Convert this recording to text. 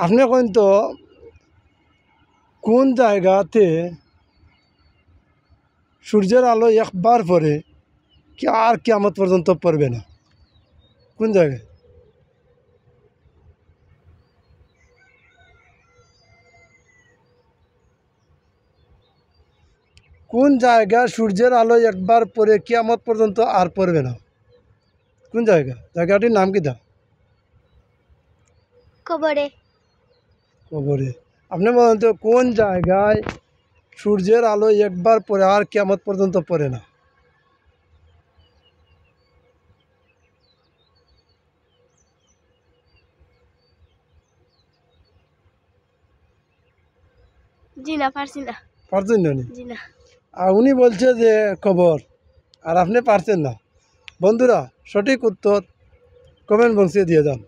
আপনি কোন তো কোন জায়গাতে সূর্যের আলো একবার পরে কি আর কিয়ামত পর্যন্ত পড়বে না? কোন জায়গায়? কোন জায়গা সূর্যের আলো একবার পরে কিয়ামত পর্যন্ত আর পড়বে না? কোন জায়গা? জায়গাটির নাম কি? কবরে। কবরে। আপনি বলেন তো কোন জায়গায় সূর্যের আলো একবার পরে আর কিয়ামত পর্যন্ত পড়ে না? জি না, পারছি না। পারছেন না? জি না। আর উনি বলছে যে কবর, আর আপনি পারছেন না। বন্ধুরা, সঠিক উত্তর কমেন্ট বক্সে দিয়ে যান।